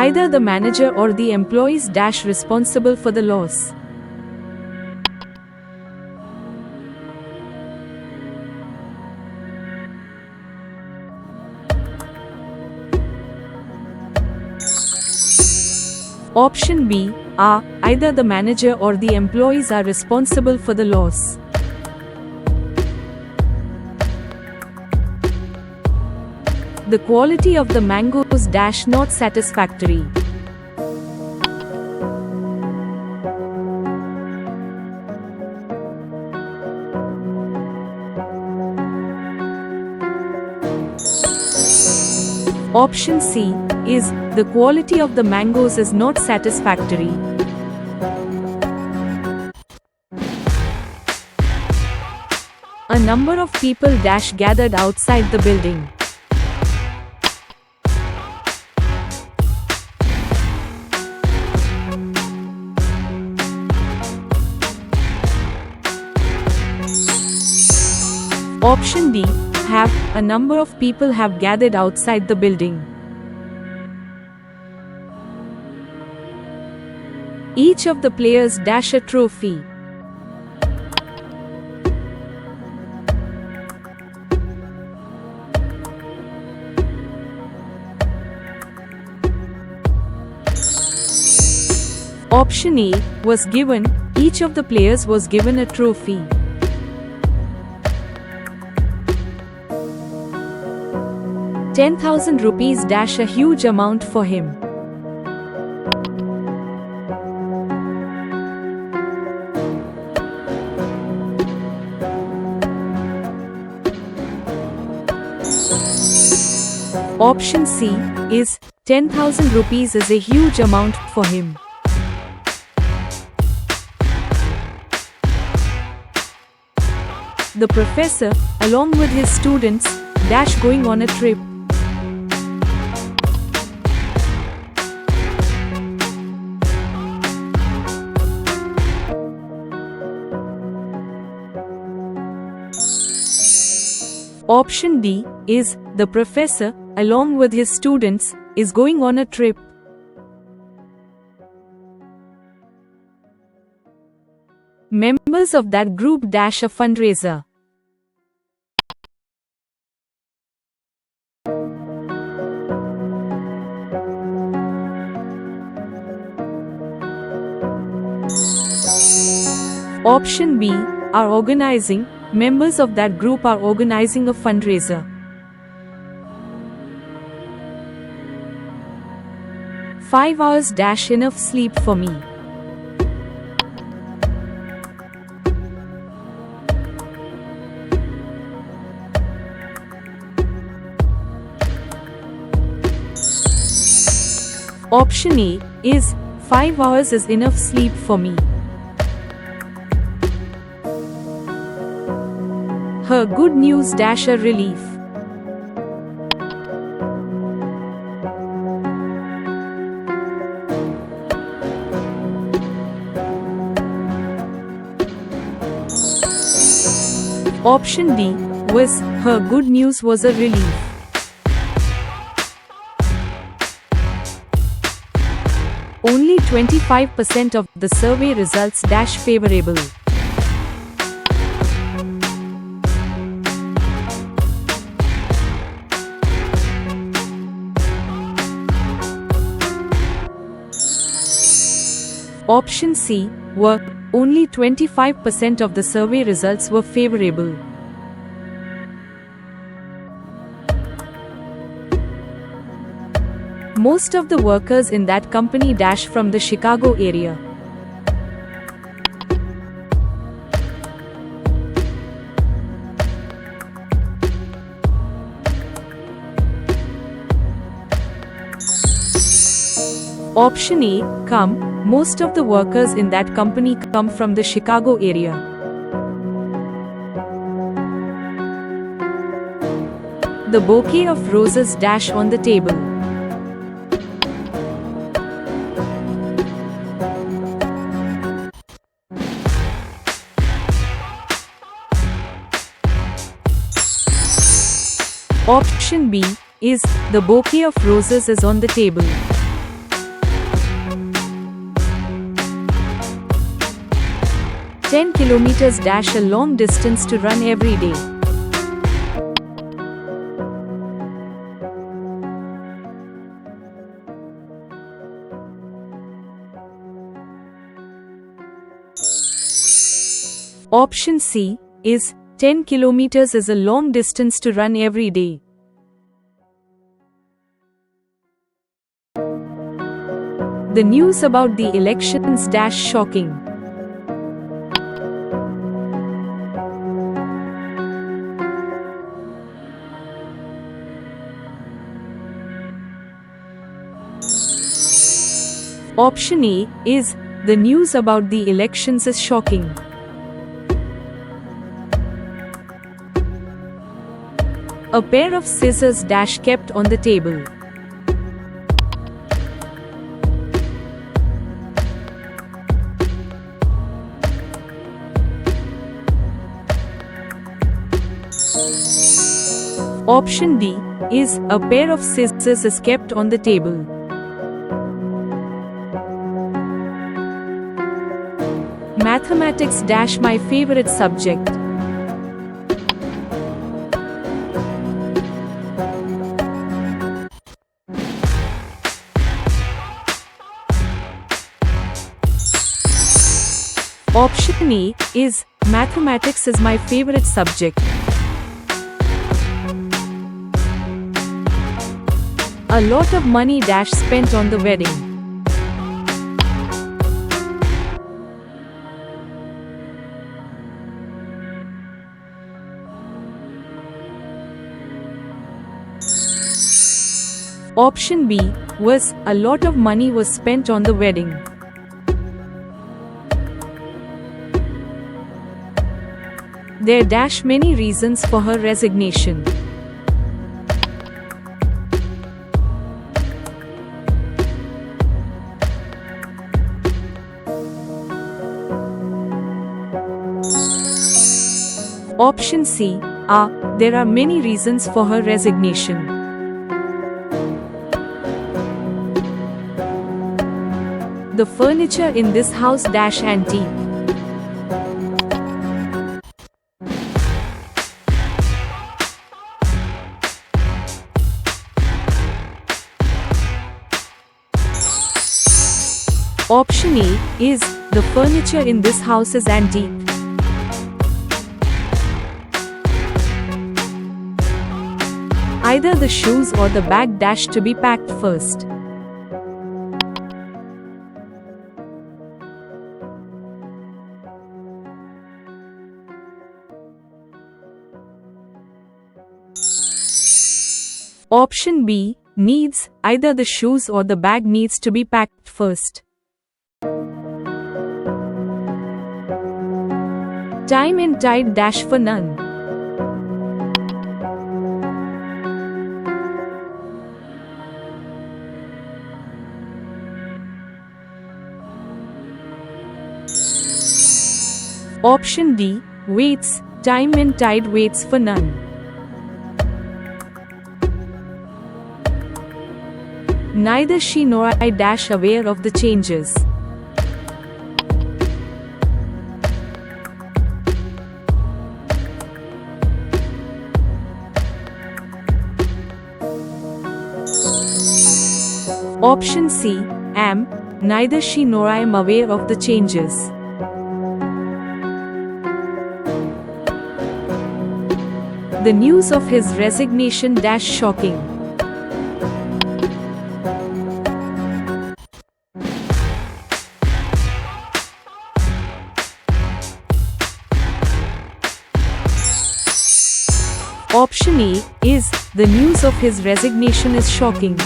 Either the manager or the employees responsible for the loss. Option B, are, either the manager or the employees are responsible for the loss. The quality of the mangoes not satisfactory. Option C, is, the quality of the mangoes is not satisfactory. A number of people gathered outside the building. Option D, have, a number of people have gathered outside the building. Each of the players a trophy. Option A, was given, each of the players was given a trophy. ₹10,000 a huge amount for him. Option C, is, ₹10,000 is a huge amount for him. The professor, along with his students, going on a trip. Option D, is, the professor, along with his students, is going on a trip. Members of that group a fundraiser. Option B, are organizing, members of that group are organizing a fundraiser. "5 hours enough sleep for me." Option A, is, 5 hours is enough sleep for me. Her good news a relief. Option D, was, her good news was a relief. Only 25% of the survey results favorable. Option C, were, only 25% of the survey results were favorable. Most of the workers in that company from the Chicago area. Option A, come, most of the workers in that company come from the Chicago area. The bouquet of roses on the table. Option B, is, the bouquet of roses is on the table. 10 kilometers dash a long distance to run every day. Option C is 10 kilometers is a long distance to run every day. The news about the elections dash shocking. Option A is the news about the elections is shocking. A pair of scissors dash kept on the table. Option D is a pair of scissors is kept on the table. Mathematics dash my favorite subject. Option A is mathematics is my favorite subject. A lot of money dash spent on the wedding. Option B was a lot of money was spent on the wedding. There dash many reasons for her resignation. Option C there are many reasons for her resignation. The furniture in this house dash antique. Option A is the furniture in this house is antique. Either the shoes or the bag dash to be packed first. Option B needs either the shoes or the bag needs to be packed first. Time and tide dash for none. Option D waits, time and tide waits for none. Neither she nor I dash aware of the changes. Option C am, neither she nor I am aware of the changes. The news of his resignation dash shocking. Option A is the news of his resignation is shocking.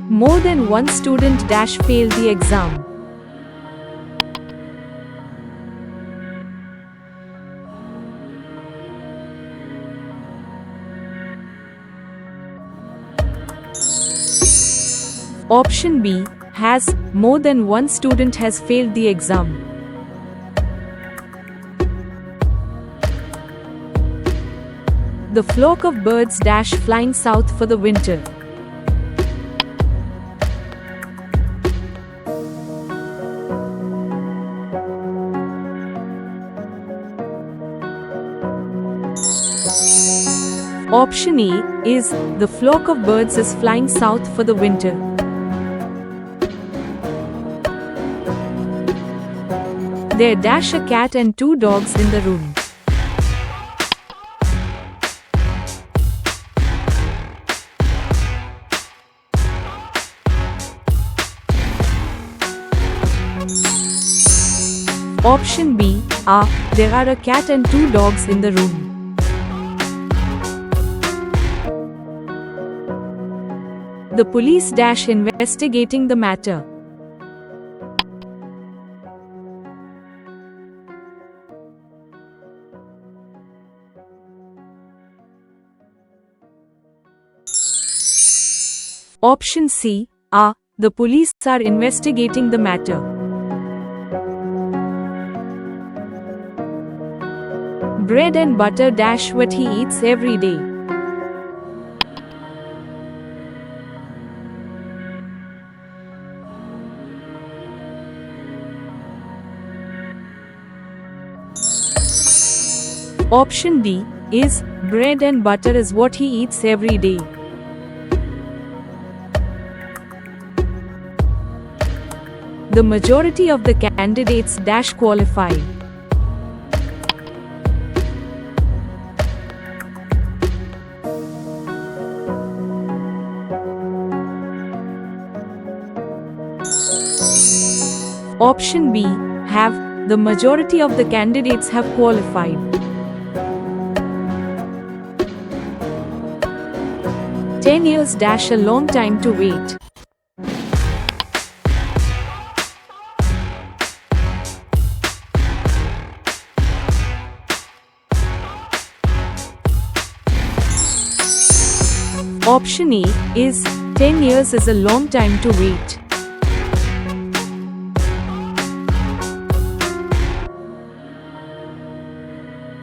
More than one student dash failed the exam. Option B has more than one student has failed the exam. The flock of birds dash flying south for the winter. Option A is the flock of birds is flying south for the winter. There dash a cat and two dogs in the room. Option B, there are a cat and two dogs in the room. The police dash investigating the matter. Option C, the police are investigating the matter. Bread and butter dash what he eats every day. Option D is bread and butter is what he eats every day. The majority of the candidates dash qualified. Option B, have the majority of the candidates have qualified. "10 years dash a long time to wait." Option A is 10 years is a long time to wait.